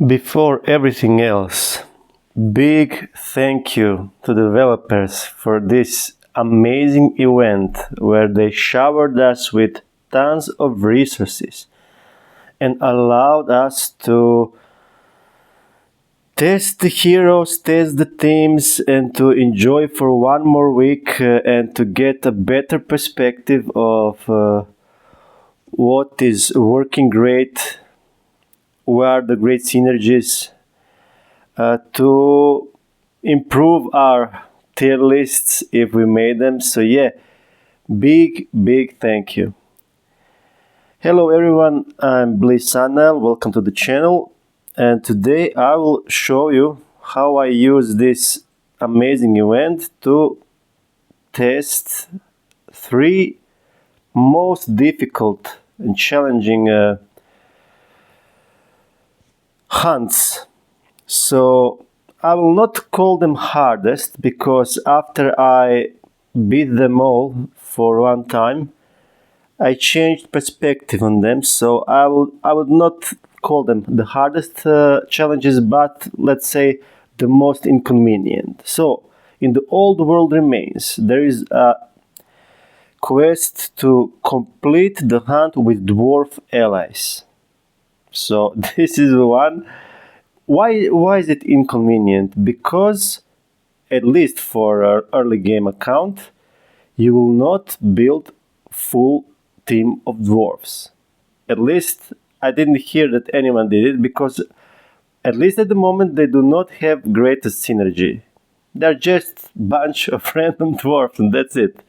Before everything else, big thank you to developers for this amazing event where they showered us with tons of resources and allowed us to test the heroes, test the teams, and to enjoy for one more week and to get a better perspective of what is working great, where are the great synergies, to improve our tier lists if we made them. So yeah, big thank you. Hello everyone, I'm Bliss Sanel. Welcome to the channel, and today I will show you how I use this amazing event to test three most difficult and challenging hunts. So I will not call them hardest because after I beat them all for one time, I changed perspective on them. So I would not call them the hardest challenges, but let's say the most inconvenient. So in the old world remains, there is a quest to complete the hunt with dwarf allies. So this is one. Why is it inconvenient? Because at least for our early game account, you will not build full team of dwarves. At least I didn't hear that anyone did it, because at least at the moment they do not have greatest synergy. They're just bunch of random dwarves and that's it.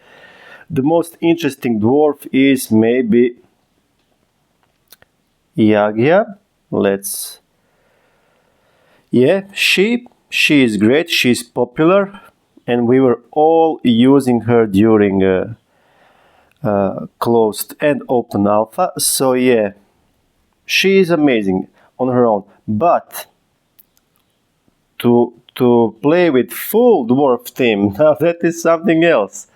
The most interesting dwarf is maybe Yagia. She is great, she's popular, and we were all using her during closed and open alpha. So yeah, she is amazing on her own, but to play with full dwarf team, now that is something else.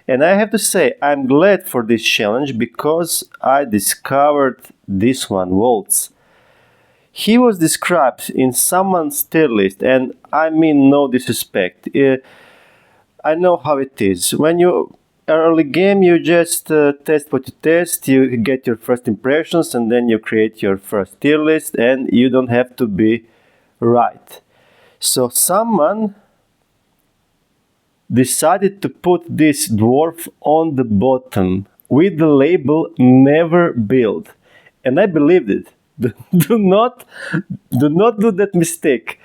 And I have to say, I'm glad for this challenge because I discovered this one, Waltz. He was described in someone's tier list, and I mean no disrespect. I know how it is. When you early game, you just test what you test, you get your first impressions, and then you create your first tier list, and you don't have to be right. So someone decided to put this dwarf on the bottom with the label never build, and I believed it. do not do that mistake.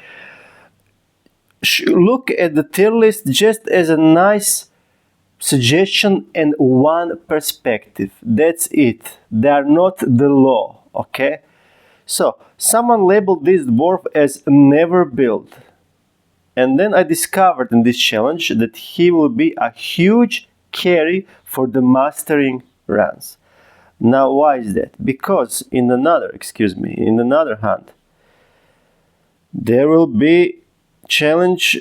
Look at the tier list just as a nice suggestion and one perspective. That's it. They are not the law, okay? So someone labeled this dwarf as never build, and then I discovered in this challenge that he will be a huge carry for the mastering runs. Now why is that? Because in another hunt, there will be challenge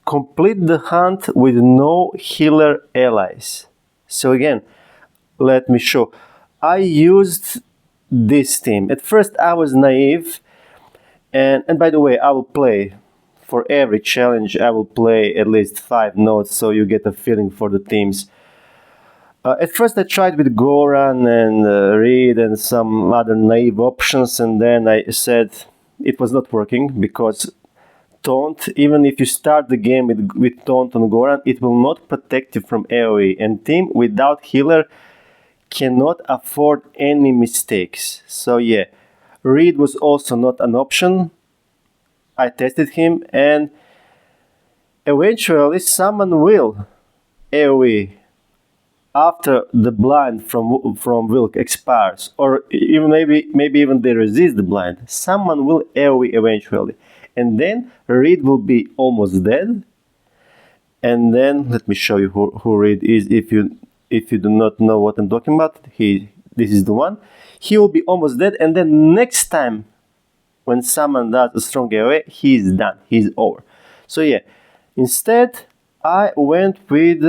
complete the hunt with no healer allies. So again, let me show. I used this team. At first I was naive, and by the way, I will play for every challenge, I will play at least 5 notes so you get a feeling for the teams. At first I tried with Goran and Reed and some other naive options, and then I said it was not working because Taunt, even if you start the game with Taunt on Goran, it will not protect you from AoE, and team without healer cannot afford any mistakes. So yeah, Reed was also not an option. I tested him, and eventually someone will AoE after the blind from Wilk expires, or even maybe even they resist the blind. Someone will AoE eventually, and then Reed will be almost dead. And then let me show you who Reed is. If you do not know what I'm talking about, this is the one. He will be almost dead, and then next time when someone does a strong AoE, he's done. He's over. So yeah, instead I went with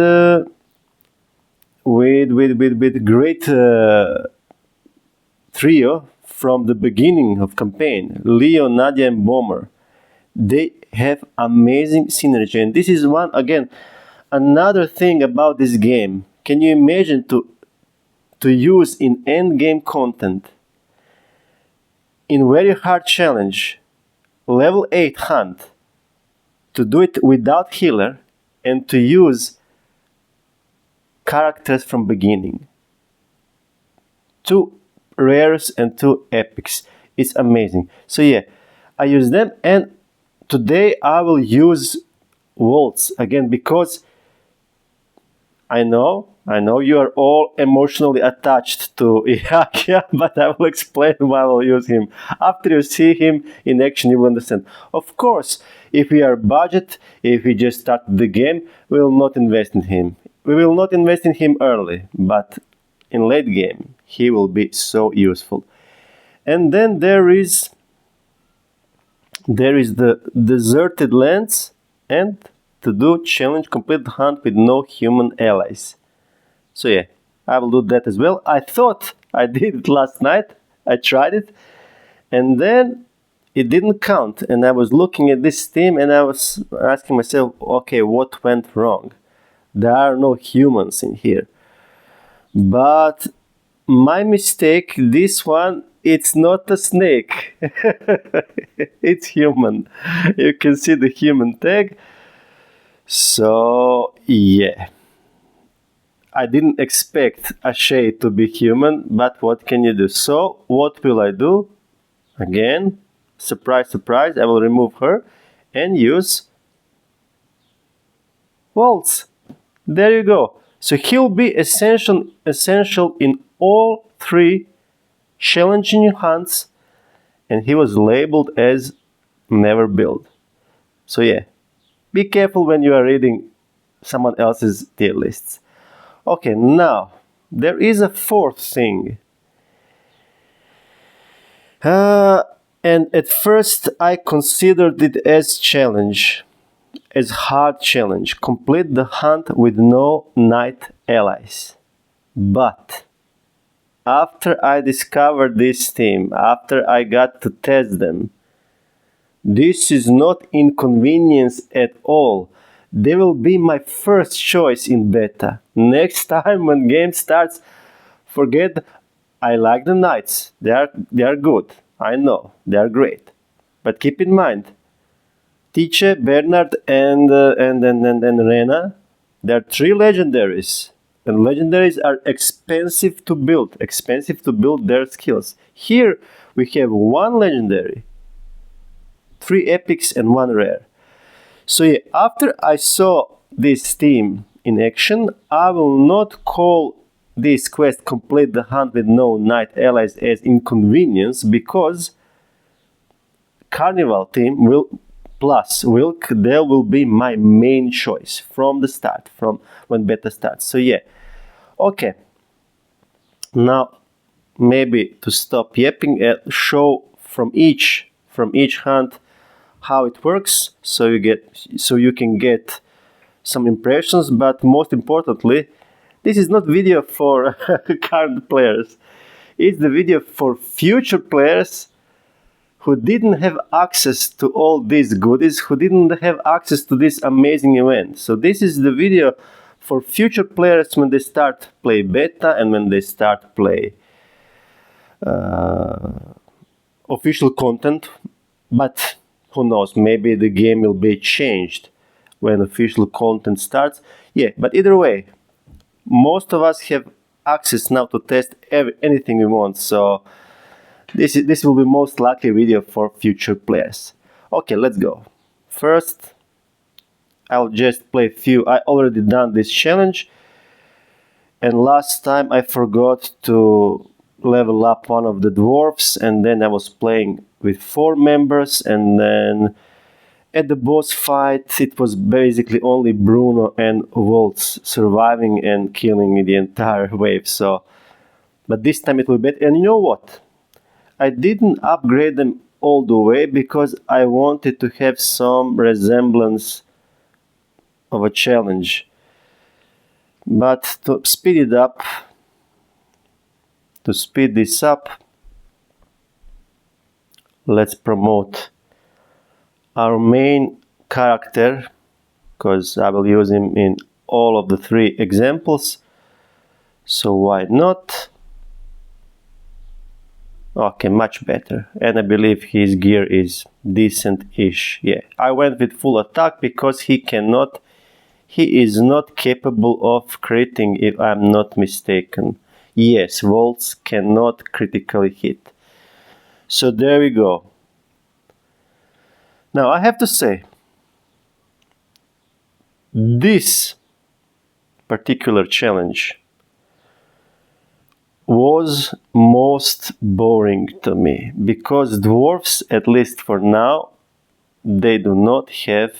great trio from the beginning of campaign, Leo, Nadia, and Bomber. They have amazing synergy, and this is another thing about this game. Can you imagine to use in end game content, in very hard challenge, level 8 hunt, to do it without healer and to use characters from beginning? 2 rares and 2 epics. It's amazing. So yeah, I use them, and today I will use Waltz again because I know you are all emotionally attached to Iakia, but I will explain why I will use him. After you see him in action, you will understand. Of course, if we are budget, if we just start the game, we will not invest in him. We will not invest in him early, but in late game, he will be so useful. And then there is the deserted lands, and to do challenge complete the hunt with no human allies. So yeah, I will do that as well. I thought I did it last night. I tried it, and then it didn't count. And I was looking at this team, and I was asking myself, okay, what went wrong? There are no humans in here. But my mistake, this one, it's not a snake. It's human. You can see the human tag. So yeah, I didn't expect a shade to be human, but what can you do? So what will I do? Again, surprise, surprise, I will remove her and use Waltz. There you go. So he'll be essential in all 3 challenging hunts, and he was labeled as never build. So yeah, be careful when you are reading someone else's tier lists. Okay, now there is a 4th thing. And at first I considered it as challenge, as hard challenge. Complete the hunt with no knight allies. But after I discovered this team, after I got to test them, this is not inconvenience at all. They will be my first choice in beta. Next time when game starts, forget I like the knights. They are good. I know they are great. But keep in mind, Tiche, Bernard, and Rena, there are 3 legendaries. And legendaries are expensive to build their skills. Here we have 1 legendary, 3 epics, and 1 rare. So yeah, after I saw this team in action, I will not call this quest complete the hunt with no knight allies as inconvenience, because Carnival team will plus Wilk, there will be my main choice from the start, from when beta starts. So yeah, okay. Now maybe to stop yapping, show from each hunt how it works, so you can get some impressions. But most importantly, this is not video for current players. It's the video for future players who didn't have access to all these goodies, who didn't have access to this amazing event. So this is the video for future players when they start play beta and when they start play official content. But who knows, maybe the game will be changed when official content starts. Yeah, but either way, most of us have access now to test anything we want. So this will be most likely a video for future players. Okay, let's go. First, I'll just play a few. I already done this challenge, and last time I forgot to level up one of the dwarfs, and then I was playing with 4 members, and then at the boss fight it was basically only Bruno and Waltz surviving and killing the entire wave. So, but this time it will be better. And you know what? I didn't upgrade them all the way because I wanted to have some resemblance of a challenge. But to speed this up, let's promote our main character, because I will use him in all of the 3 examples. So why not? Okay, much better. And I believe his gear is decent-ish. Yeah, I went with full attack because he is not capable of critting, if I'm not mistaken. Yes, volts cannot critically hit. So there we go. Now I have to say, this particular challenge was most boring to me, because dwarfs, at least for now, they do not have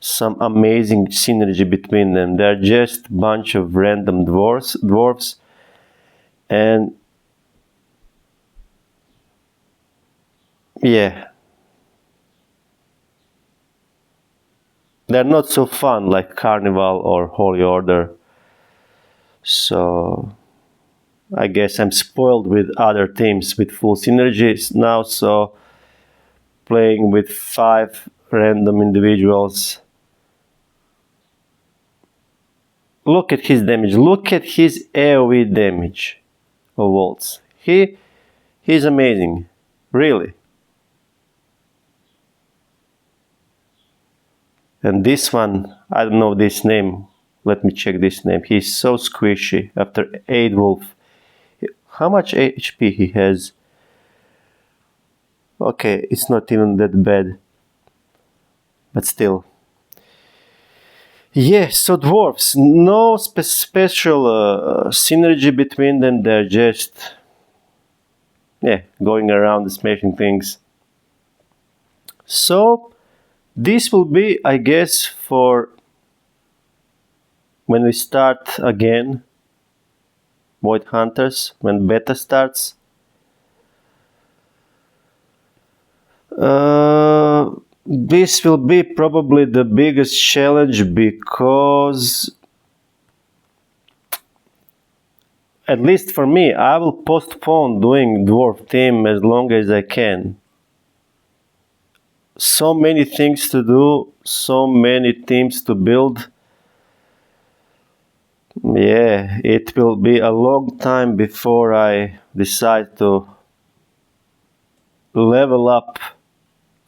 some amazing synergy between them. They're just a bunch of random dwarfs, and yeah, they're not so fun like Carnival or Holy Order. So I guess I'm spoiled with other teams with full synergies now, so playing with 5 random individuals. Look at his damage, look at his AoE damage of Waltz. He's amazing, really. And this one, I don't know this name, let me check this name. He's so squishy after 8 wolf. How much HP he has? Okay, it's not even that bad, but still. Yeah, so dwarves, no special synergy between them. They're just, going around smashing things. So this will be, I guess, for when we start again, Void Hunters, when beta starts. This will be probably the biggest challenge, because, at least for me, I will postpone doing dwarf team as long as I can. So many things to do, so many teams to build. Yeah, it will be a long time before I decide to level up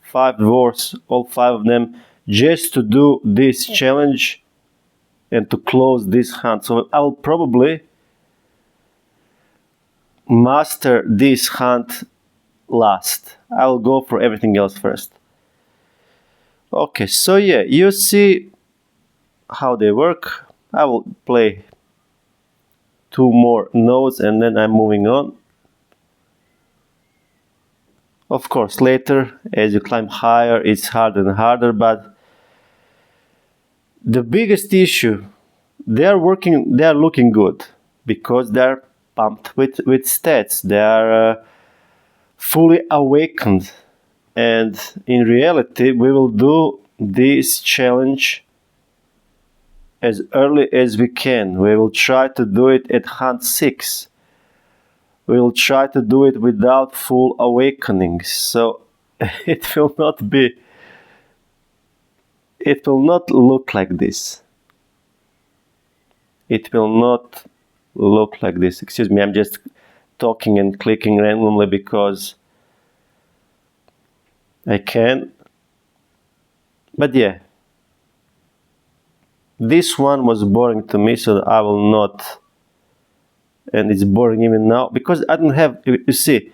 5 dwarfs, all 5 of them, just to do this challenge and to close this hunt. So I'll probably master this hunt last. I'll go for everything else first. Okay, so yeah, you see how they work. I will play 2 more nodes and then I'm moving on. Of course, later, as you climb higher, it's harder and harder, but the biggest issue, they are looking good, because they're pumped with stats. They are fully awakened, and in reality, we will do this challenge as early as we can. We will try to do it at hunt 6. We will try to do it without full awakenings. So it will not look like this. It will not look like this. Excuse me, I'm just talking and clicking randomly because I can. But yeah, this one was boring to me, so I will not. And it's boring even now because I don't have, you see,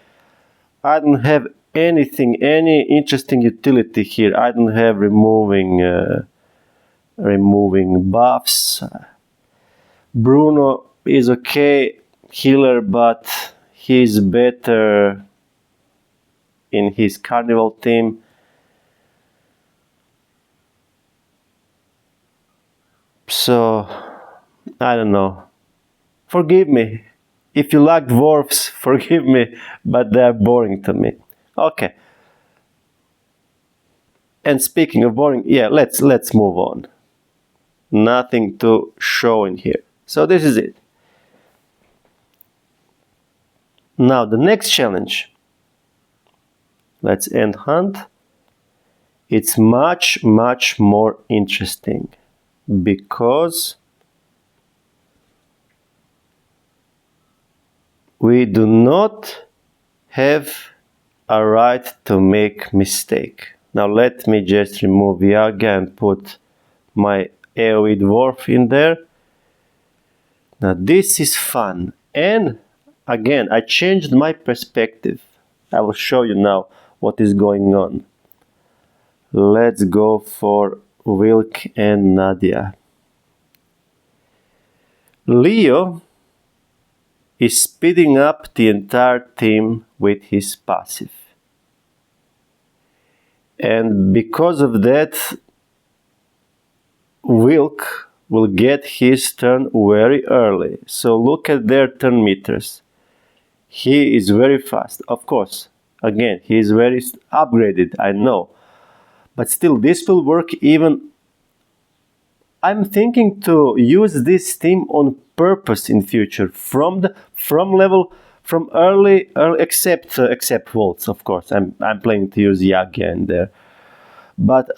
I don't have anything, any interesting utility here. I don't have removing buffs. Bruno is okay healer, but he's better in his Carnival team. So I don't know. Forgive me. If you like dwarfs, forgive me, but they're boring to me. Okay. And speaking of boring, yeah, let's move on. Nothing to show in here. So this is it. Now the next challenge. Let's end hunt. It's much more interesting because we do not have a right to make mistake. Now let me just remove Yaga and put my AoE dwarf in there. Now this is fun, and again I changed my perspective. I will show you now what is going on. Let's go for Wilk and Nadia. Leo is speeding up the entire team with his passive. And because of that, Wilk will get his turn very early. So look at their turn meters. He is very fast, of course. Again, he is very upgraded, I know. But still, this will work even. I'm thinking to use this team on purpose in future from early except Volts, of course. I'm planning to use Yaga in there. But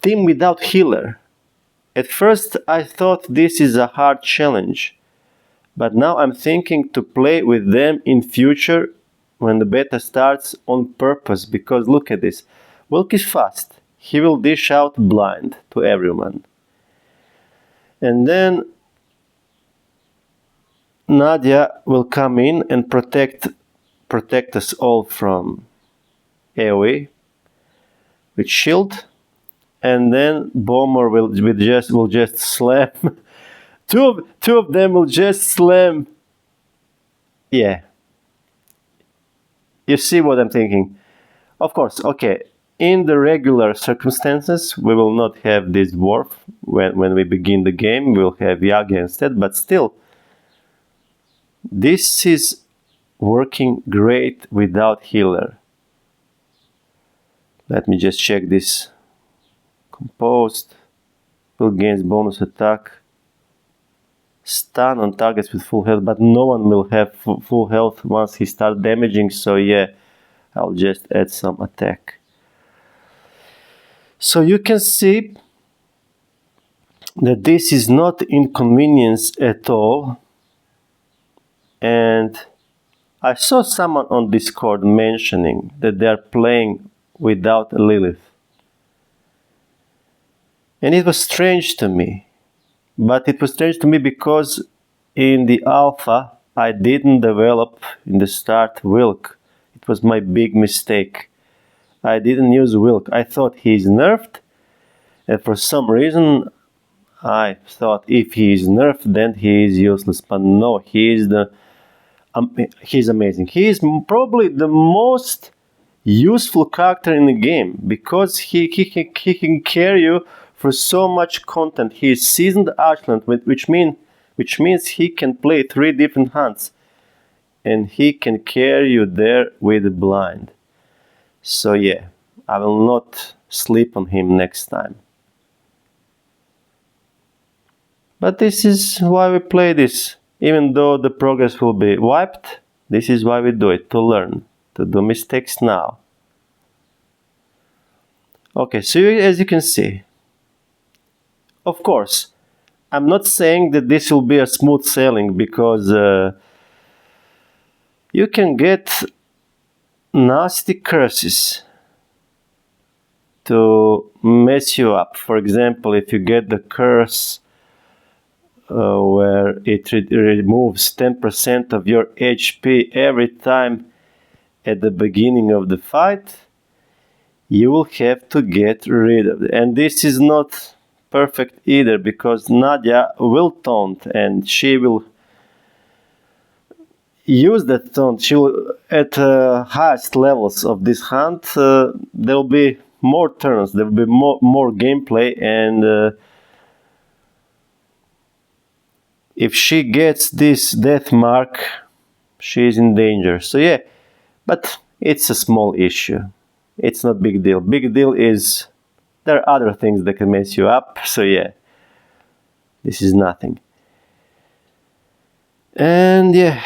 team without healer. At first I thought this is a hard challenge. But now I'm thinking to play with them in future when the beta starts on purpose, because look at this. Wilk is fast. He will dish out blind to everyone. And then Nadia will come in and protect us all from AoE with shield. And then Bomber will just slam. Two of them will just slam. Yeah. You see what I'm thinking? Of course, okay. In the regular circumstances, we will not have this dwarf. When we begin the game, we'll have Yaga instead. But still, this is working great without healer. Let me just check this. Composed. Will gains bonus attack. Stun on targets with full health, but no one will have full health once he starts damaging, so yeah, I'll just add some attack. So you can see that this is not inconvenience at all. And I saw someone on Discord mentioning that they are playing without Lilith. And it was strange to me. But it was strange to me because in the alpha I didn't develop in the start Wilk. It was my big mistake. I didn't use Wilk. I thought he's nerfed, and for some reason I thought if he is nerfed then he is useless. But no, he's amazing. He is probably the most useful character in the game because he can carry you for so much content. He is seasoned Ashland, which means he can play 3 different hunts, and he can carry you there with blind. So yeah, I will not sleep on him next time. But this is why we play this. Even though the progress will be wiped, this is why we do it, to learn, to do mistakes now. Okay, so as you can see, of course, I'm not saying that this will be a smooth sailing, because you can get nasty curses to mess you up. For example, if you get the curse where it removes 10% of your HP every time at the beginning of the fight, you will have to get rid of it. And this is not perfect either, because Nadia will taunt and she will use that taunt. She will, at highest levels of this hunt, there will be more turns, there will be more gameplay, and if she gets this death mark, she is in danger. So yeah, but it's a small issue. It's not big deal. Big deal is there are other things that can mess you up. So yeah, this is nothing. And yeah,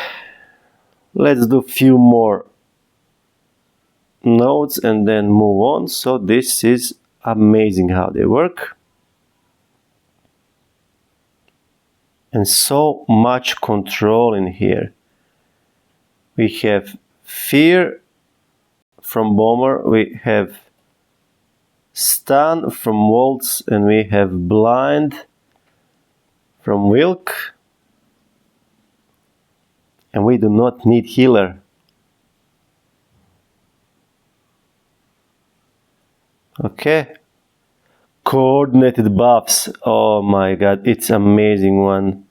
let's do a few more nodes and then move on. So this is amazing how they work. And so much control in here. We have fear from Bomber, we have stun from Waltz, and we have blind from Wilk. And we do not need healer. Okay. Coordinated buffs. Oh my god, it's amazing one.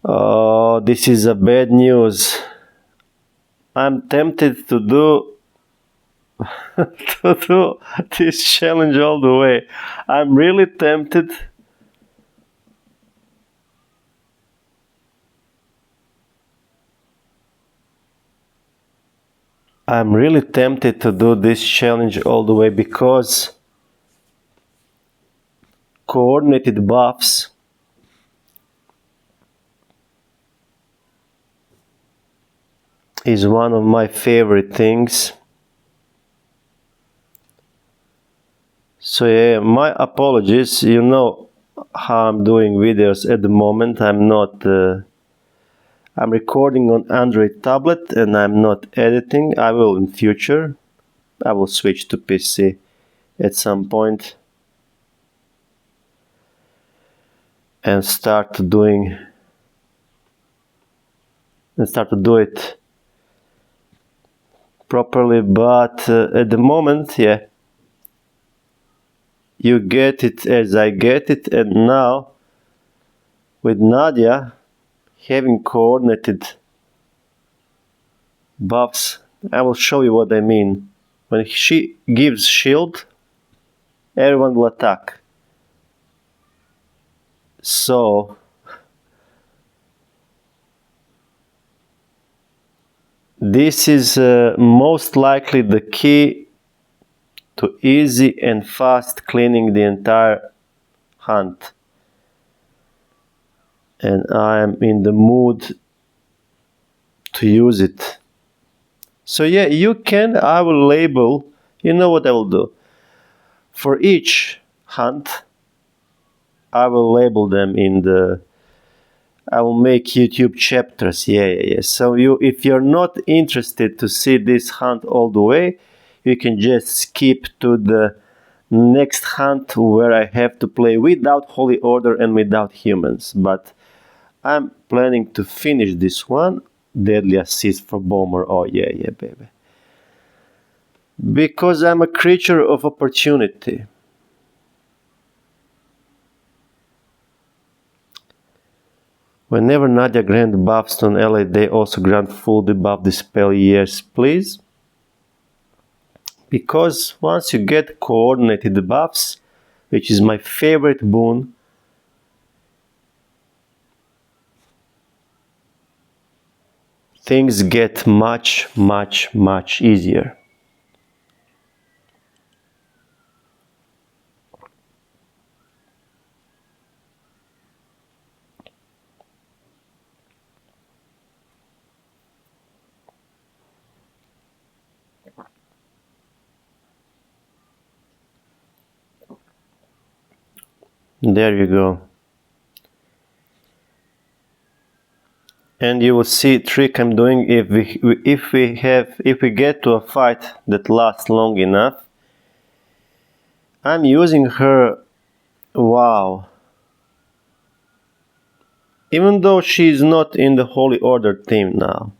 Oh, this is a bad news. I'm tempted to do to do this challenge all the way. I'm really tempted. I'm really tempted to do this challenge all the way because coordinated buffs is one of my favorite things. So yeah, my apologies. You know how I'm doing videos at the moment. I'm recording on Android tablet and I'm not editing. I will in future. I will switch to PC at some point and start to do it properly, but at the moment, yeah, you get it as I get it. And now with Nadia having coordinated buffs, I will show you what I mean. When she gives shield, everyone will attack. So this is most likely the key to easy and fast cleaning the entire hunt. And I am in the mood to use it. So yeah, you can, I will label, you know what I will do? For each hunt, I will label them I will make YouTube chapters, yeah. So if you're not interested to see this hunt all the way, you can just skip to the next hunt where I have to play without Holy Order and without humans. But I'm planning to finish this one. Deadly Assist for Bomber. Oh yeah, baby. Because I'm a creature of opportunity. Whenever Nadia grants buffs to an ally, they also grant full debuff dispel. Yes, please. Because once you get coordinated buffs, which is my favorite boon, things get much easier. There you go. And you will see trick I'm doing if we get to a fight that lasts long enough. I'm using her. Wow. Even though she's not in the Holy Order team now,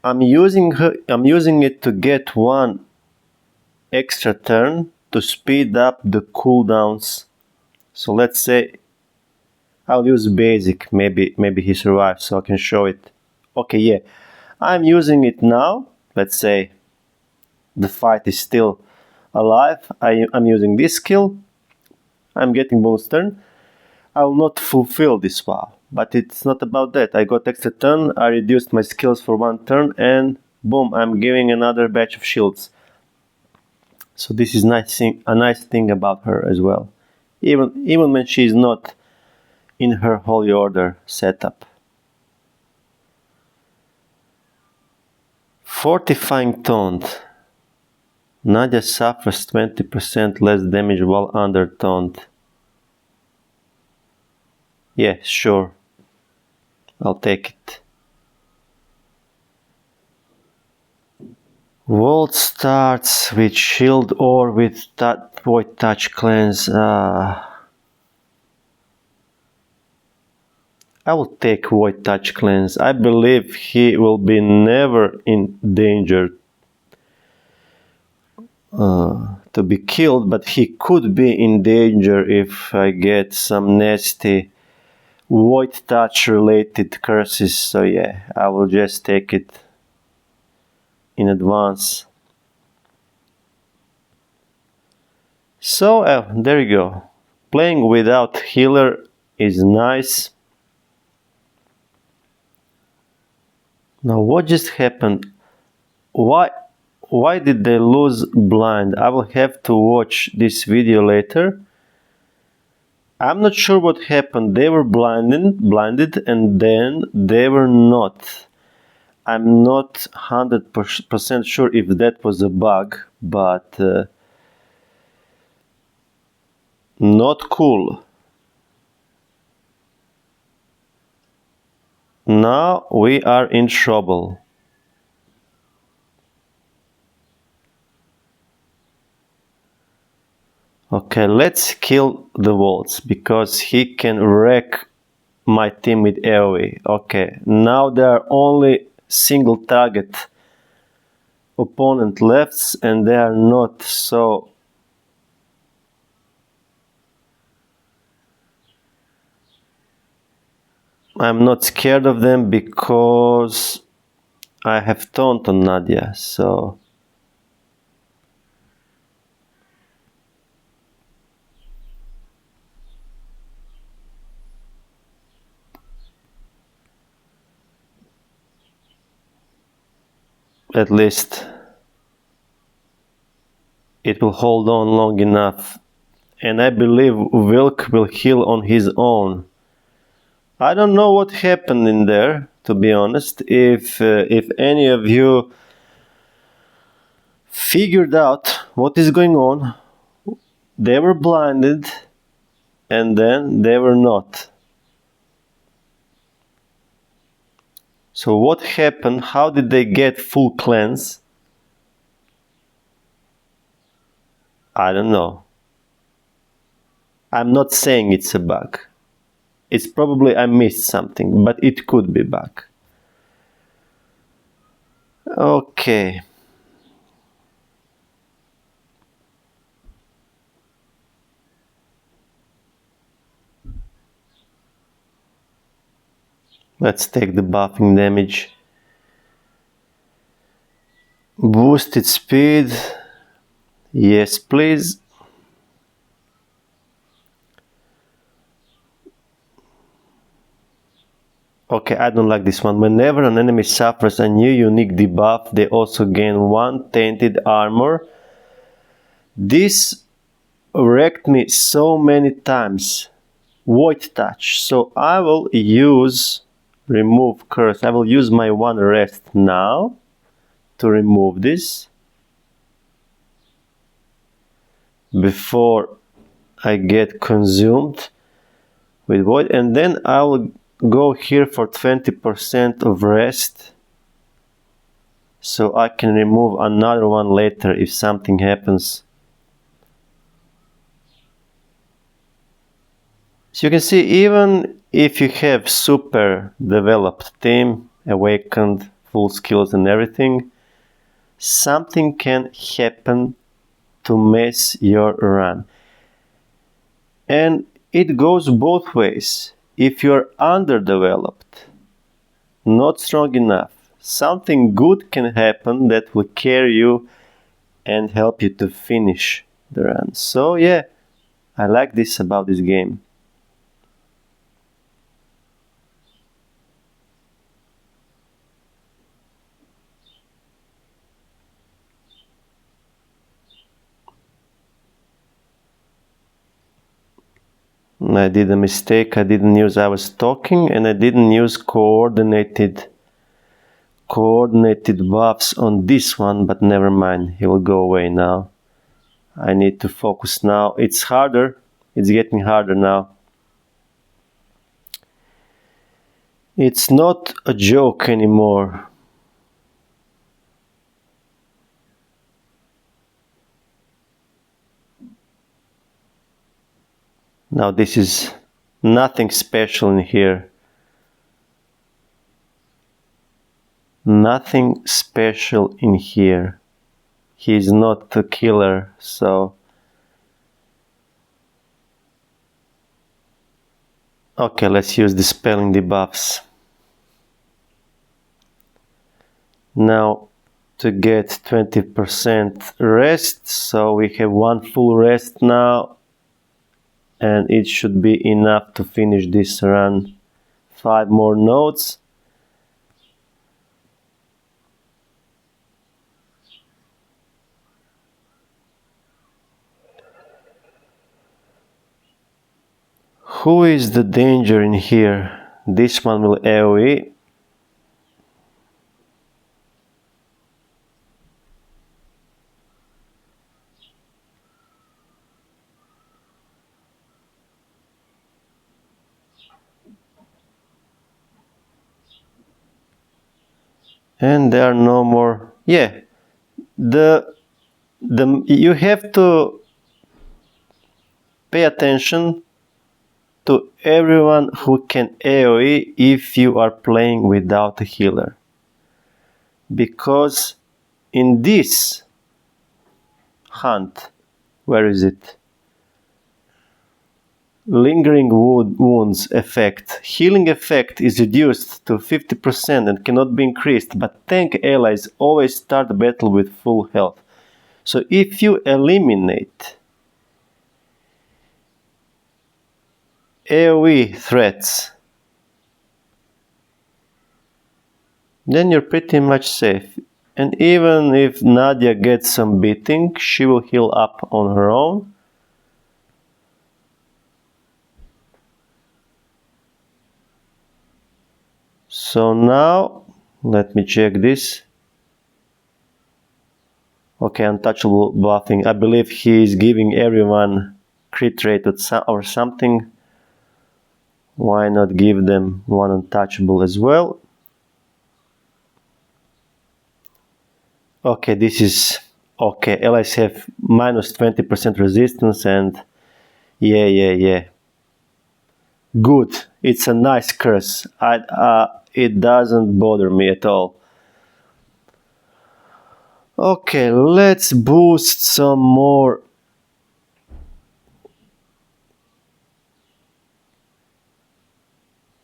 I'm using it to get one extra turn to speed up the cooldowns. So let's say I'll use basic, maybe he survives so I can show it. Okay, yeah, I'm using it now. Let's say the fight is still alive. I'm using this skill. I'm getting bonus turn. I will not fulfill this vow, but it's not about that. I got extra turn, I reduced my skills for one turn, and boom, I'm giving another batch of shields. So this is a nice thing about her as well. Even when she's not in her holy order setup. Fortifying taunt. Nadia suffers 20% less damage while under taunt. Yeah, sure. I'll take it. Vault starts with shield or with void touch cleanse. I will take void touch cleanse. I believe he will be never in danger to be killed, but he could be in danger if I get some nasty void touch related curses. So yeah, I will just take it in advance. So there you go. Playing without healer is nice. Now what just happened? Why did they lose blind? I will have to watch this video later. I'm not sure what happened. They were blinded and then they were not. I'm not 100% sure if that was a bug, but not cool. Now we are in trouble. Okay, let's kill the Waltz because he can wreck my team with AoE. Okay, now there are only single target opponent left and they are not so I'm not scared of them because I have taunt on Nadia, so at least it will hold on long enough. And I believe Wilk will heal on his own. I don't know what happened in there, to be honest. If any of you figured out what is going on, they were blinded and then they were not. So what happened? How did they get full cleanse? I don't know. I'm not saying it's a bug. It's probably I missed something, but it could be bug. Okay. Let's take the buffing damage. Boosted speed. Yes, please. Okay, I don't like this one. Whenever an enemy suffers a new unique debuff, they also gain 1 tainted armor. This wrecked me so many times. Void touch. So I will use remove curse. I will use my 1 rest now to remove this before I get consumed with void, and then I will go here for 20% of rest so I can remove another one later if something happens. So you can see, even if you have super developed team, awakened, full skills and everything, something can happen to mess your run. And it goes both ways. If you're underdeveloped, not strong enough, something good can happen that will carry you and help you to finish the run. So yeah, I like this about this game. I did a mistake. I didn't use, I was talking and I didn't use coordinated buffs on this one, but never mind, he will go away now. I need to focus now. It's harder. It's getting harder now. It's not a joke anymore. Now this is nothing special in here. Nothing special in here. He's not a killer, so... Okay, let's use the spelling debuffs. Now to get 20% rest, so we have one full rest now, and it should be enough to finish this run. 5 more nodes. Who is the danger in here? This one will AoE. And there are no more. Yeah, you have to pay attention to everyone who can AoE if you are playing without a healer. Because in this hunt, where is it? Lingering wounds effect. Healing effect is reduced to 50% and cannot be increased, but tank allies always start the battle with full health. So if you eliminate AoE threats, then you're pretty much safe. And even if Nadia gets some beating, she will heal up on her own. So now, let me check this. Okay, untouchable buffing. I believe he is giving everyone crit rate or something. Why not give them one untouchable as well? Okay, this is okay. Allies have minus 20% resistance and yeah. Good. It's a nice curse. It doesn't bother me at all. Okay, let's boost some more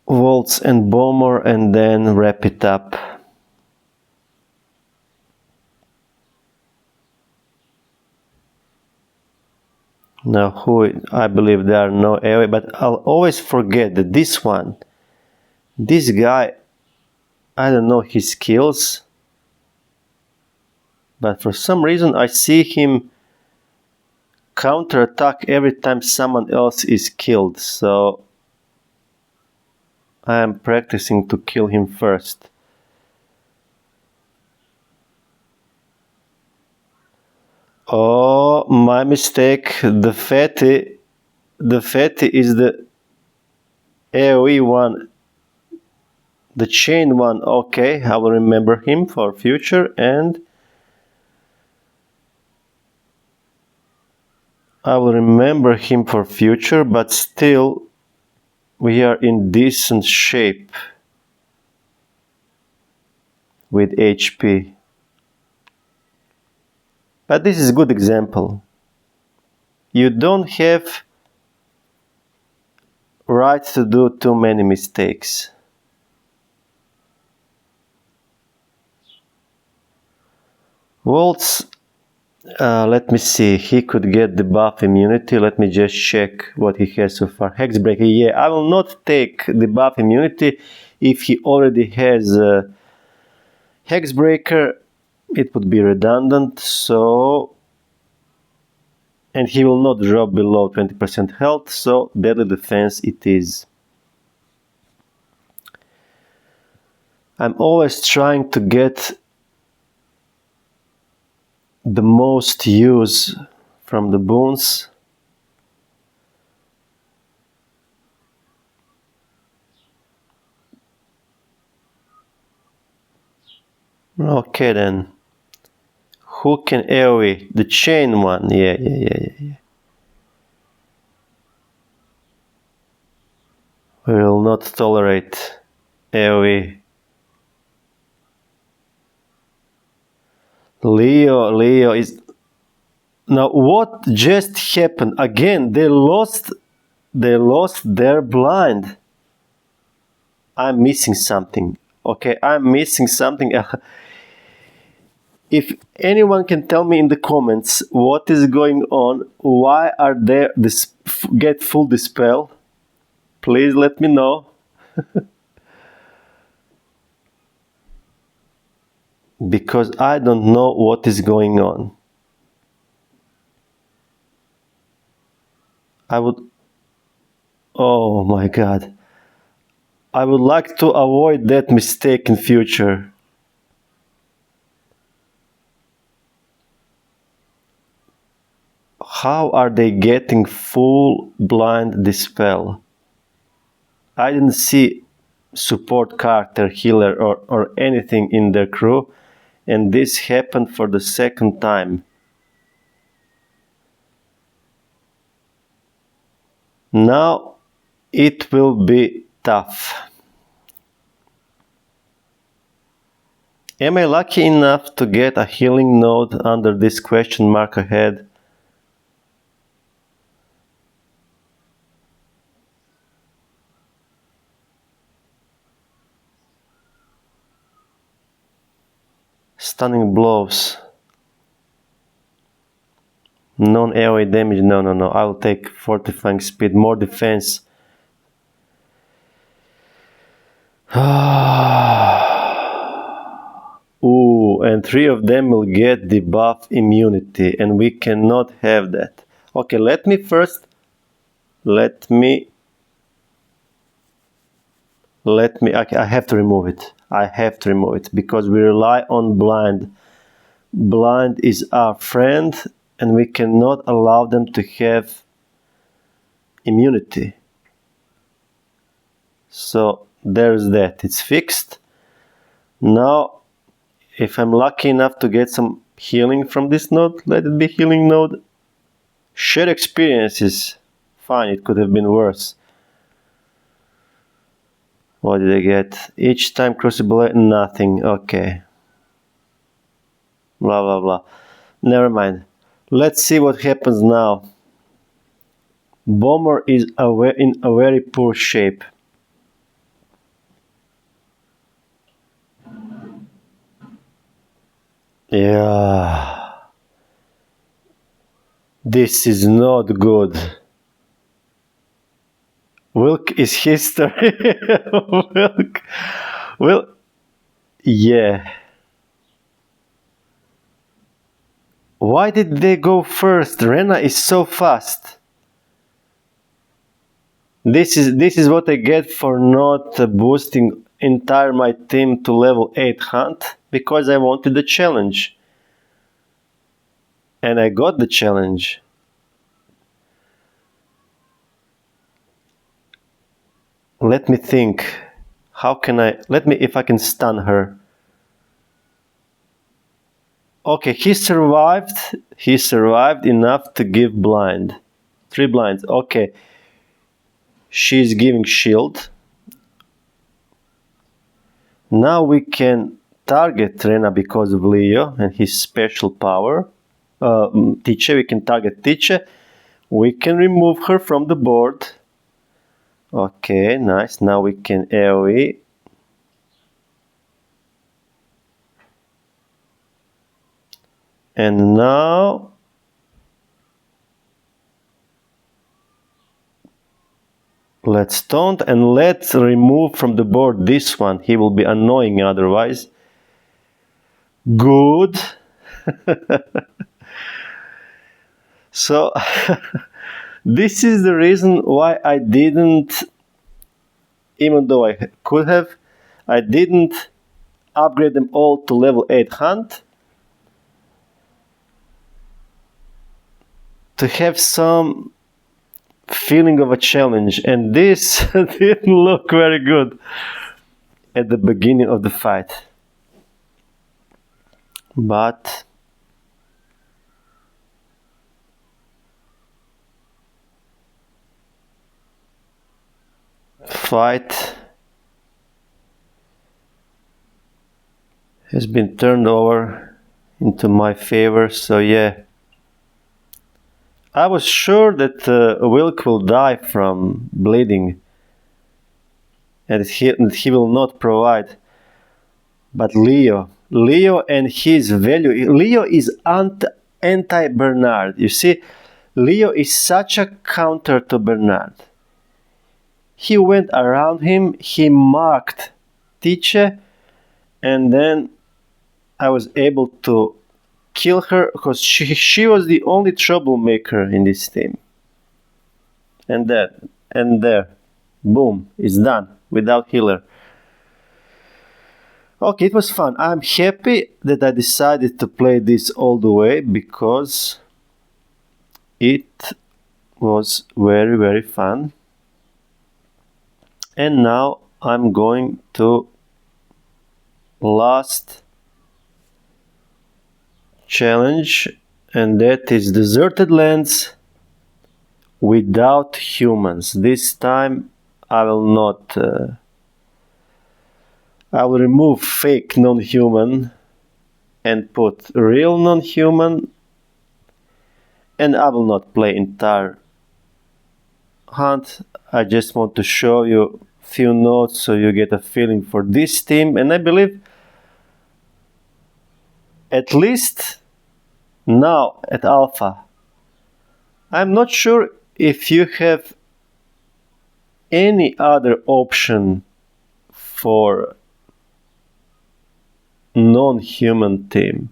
Volts and Bomber and then wrap it up. Now I believe there are no AoE, but I'll always forget that this guy, I don't know his skills, but for some reason I see him counterattack every time someone else is killed, so I am practicing to kill him first. Oh, my mistake. The fatty is the AoE one, the chain one. Okay, I will remember him for future, and but still we are in decent shape with HP. But this is a good example. You don't have right to do too many mistakes. Volts, let me see, he could get the buff immunity. Let me just check what he has so far. Hexbreaker, yeah, I will not take the buff immunity if he already has Hexbreaker. It would be redundant, so... And he will not drop below 20% health, so deadly defense it is. I'm always trying to get the most use from the boons. Okay then. Who can AoE? The chain one. Yeah. We will not tolerate AoE. Leo is... Now what just happened? Again, they lost their blind. I'm missing something. Okay, I'm missing something. If anyone can tell me in the comments what is going on, why are they get full dispel, please let me know. Because I don't know what is going on. Oh my god. I would like to avoid that mistake in future. How are they getting full blind dispel? I didn't see support character, healer or anything in their crew, and this happened for the second time. Now it will be tough. Am I lucky enough to get a healing node under this question mark ahead? Stunning blows. Non-AoE damage, no. I will take fortifying speed, more defense. Ooh, and 3 of them will get debuff immunity, and we cannot have that. Okay, let me I have to remove it. I have to remove it because we rely on blind. Blind is our friend, and we cannot allow them to have immunity. So there's that, it's fixed. Now, if I'm lucky enough to get some healing from this node, let it be healing node. Shared experiences, fine, it could have been worse. What did I get? Each time crucible, nothing, okay. Blah blah blah. Never mind. Let's see what happens now. Bomber is in a very poor shape. Yeah. This is not good. Wilk is history. Wilk. Well, yeah. Why did they go first? Rena is so fast. This is what I get for not boosting entire my team to level 8 hunt, because I wanted the challenge. And I got the challenge. Let me think. How can if I can stun her. Okay, he survived. He survived enough to give blind. 3 blinds. Okay. She's giving shield. Now we can target Rena because of Leo and his special power. Tiche, we can target Tiche. We can remove her from the board. Okay, nice. Now we can AoE. And now let's taunt and let's remove from the board this one. He will be annoying otherwise. Good. So this is the reason why I didn't, even though I could have, I didn't upgrade them all to level 8 hunt, to have some feeling of a challenge, and this didn't look very good at the beginning of the fight. But fight has been turned over into my favor, so yeah. I was sure that Wilk will die from bleeding and he will not provide. But Leo and his value, Leo is anti-Bernard. You see, Leo is such a counter to Bernard. He went around him, he marked Tiche, and then I was able to kill her because she was the only troublemaker in this team. And there, boom, it's done without healer. Okay, it was fun. I'm happy that I decided to play this all the way because it was very, very fun. And now I'm going to last challenge, and that is deserted lands without humans. This time I will not I will remove fake non-human and put real non-human, and I will not play entire hunt. I just want to show you few notes so you get a feeling for this team, and I believe at least now at alpha. I'm not sure if you have any other option for non-human team.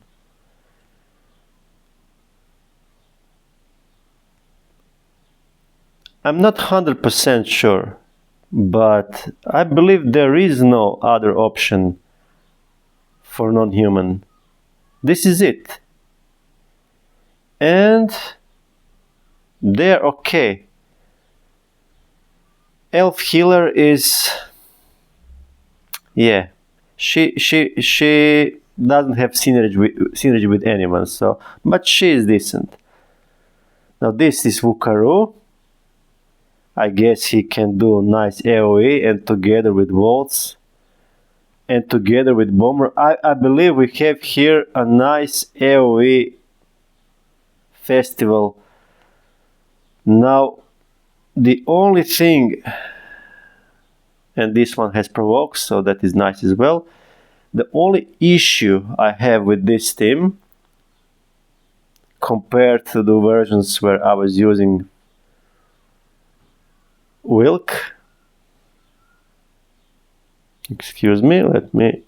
I'm not 100% sure, but I believe there is no other option for non-human. This is it. And they're okay. Elf healer is, yeah, she doesn't have synergy with anyone, so, but she is decent. Now this is Wukaru. I guess he can do nice AoE, and together with Waltz and together with Bomber, I believe we have here a nice AoE festival. Now the only thing, and this one has provoked, so that is nice as well. The only issue I have with this team compared to the versions where I was using Wilk, excuse me, let me,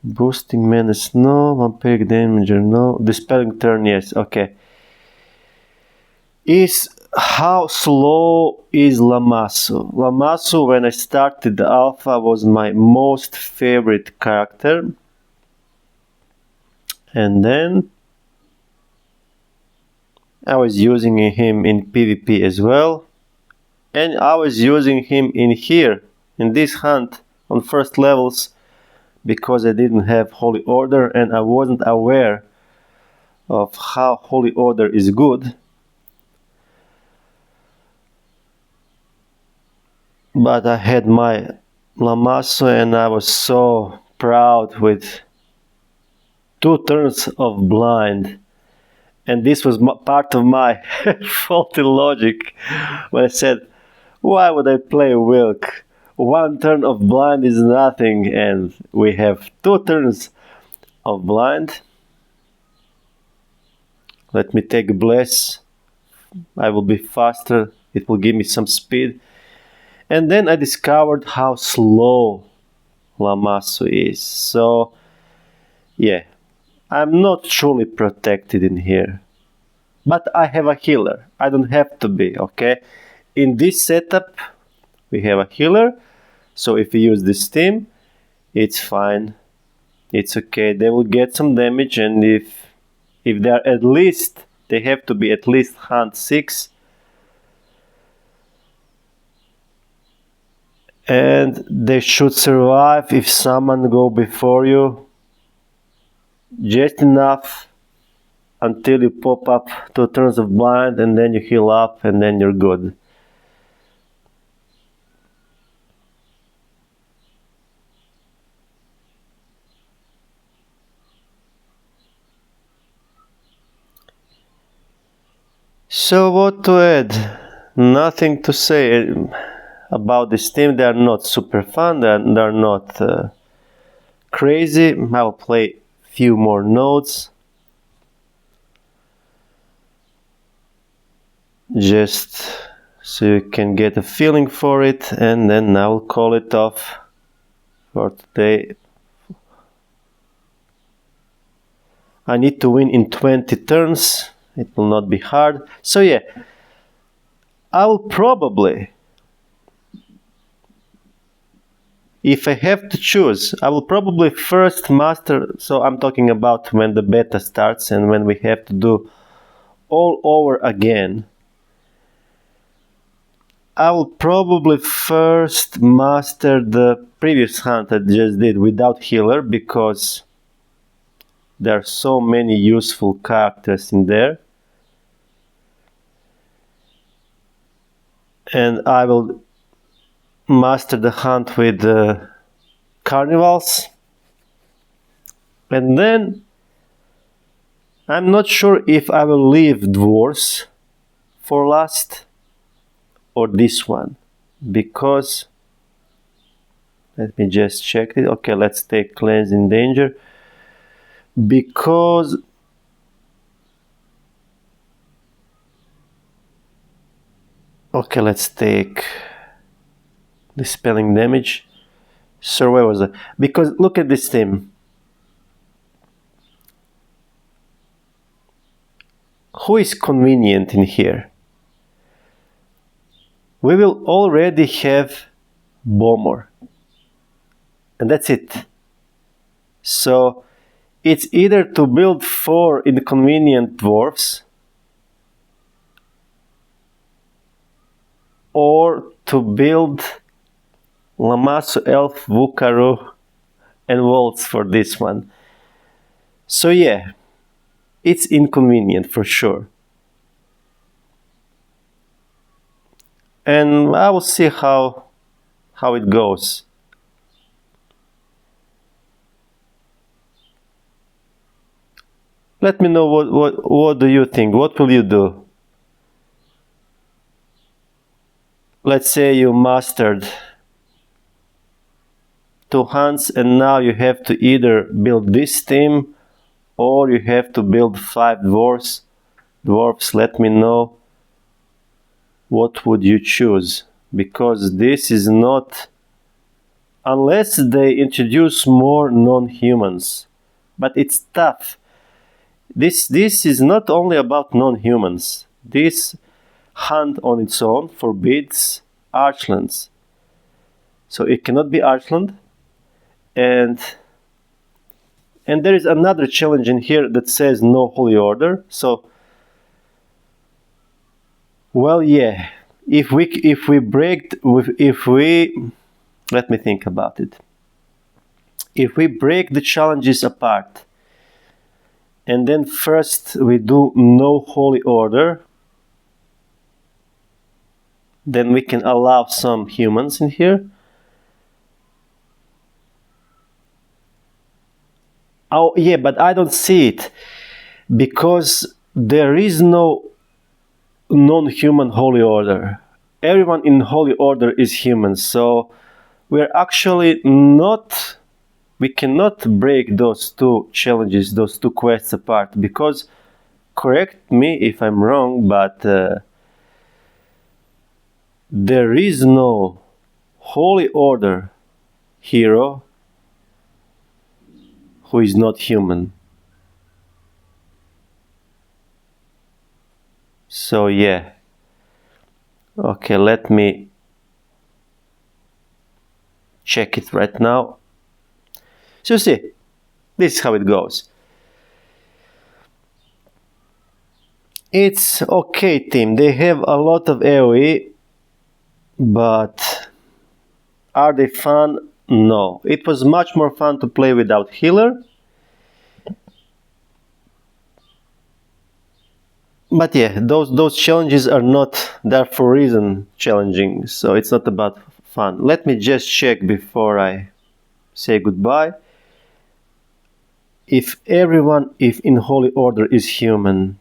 boosting menace no, vampiric damager no, dispelling turn yes, okay, is how slow is Lamassu. Lamassu, when I started the alpha, was my most favorite character, and then I was using him in PvP as well, and I was using him in here, in this hunt, on first levels, because I didn't have Holy Order and I wasn't aware of how Holy Order is good. But I had my Lamassu and I was so proud with 2 turns of blind. And this was part of my faulty logic when I said, why would I play Wilk? 1 turn of blind is nothing, and we have 2 turns of blind. Let me take a bless. I will be faster. It will give me some speed. And then I discovered how slow Lamassu is. So, yeah, I'm not truly protected in here. but I have a healer. I don't have to be, okay? In this setup, we have a healer, so if we use this team, it's fine. It's okay. They will get some damage, and if they are at least, they have to be at least hunt 6. And they should survive if someone go before you. Just enough until you pop up 2 turns of blind, and then you heal up, and then you're good. So what to add? Nothing to say about this team. They are not super fun. They are not crazy. I'll play few more nodes. Just so you can get a feeling for it, and then I'll call it off for today. I need to win in 20 turns. It will not be hard. So yeah, I will probably, if I have to choose, I will probably first master, so I'm talking about when the beta starts and when we have to do all over again. I will probably first master the previous hunt I just did without healer, because there are so many useful characters in there. And I will master the hunt with carnivals. And then I'm not sure if I will leave dwarves for last or this one, because let me just check it. Okay, let's take cleanse in danger, because okay, let's take dispelling damage. So where was it? Because look at this team. Who is convenient in here? We will already have bomber, and that's it. So it's either to build 4 inconvenient dwarfs, or to build Lamasu, Elf, Vukaru, and Waltz for this one. So yeah, it's inconvenient for sure. And I will see how it goes. Let me know what do you think? What will you do? Let's say you mastered 2 hunts, and now you have to either build this team or you have to build 5 dwarfs. Let me know what would you choose, because this is not, unless they introduce more non-humans, but it's tough. This is not only about non-humans. This hunt on its own forbids archlands, so it cannot be archland. And there is another challenge in here that says no holy order. So, well, yeah, if we let me think about it. If we break the challenges apart, and then first we do no holy order, then we can allow some humans in here. Oh yeah, but I don't see it, because there is no non-human holy order. Everyone in holy order is human, so we're actually not, we cannot break those 2 challenges, those 2 quests apart, because, correct me if I'm wrong, but there is no holy order hero who is not human. So yeah. Okay, let me check it right now. So see, this is how it goes. It's okay team, they have a lot of AoE, but are they fun? No. It was much more fun to play without healer. But yeah, those challenges are not there for a reason challenging, so it's not about fun. Let me just check before I say goodbye. If in holy order is human,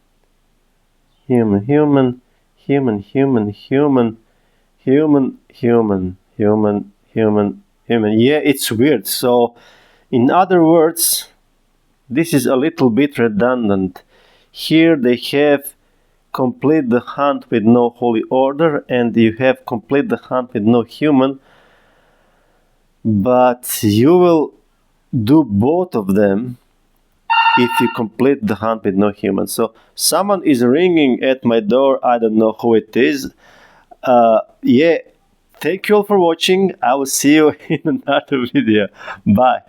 human, human, human, human, human, human, human, human, human, human. Yeah, it's weird. So, in other words, this is a little bit redundant. Here they have complete the hunt with no holy order, and you have complete the hunt with no human, but you will do both of them if you complete the hunt with no human. So someone is ringing at my door. I don't know who it is. Yeah, thank you all for watching. I will see you in another video. Bye.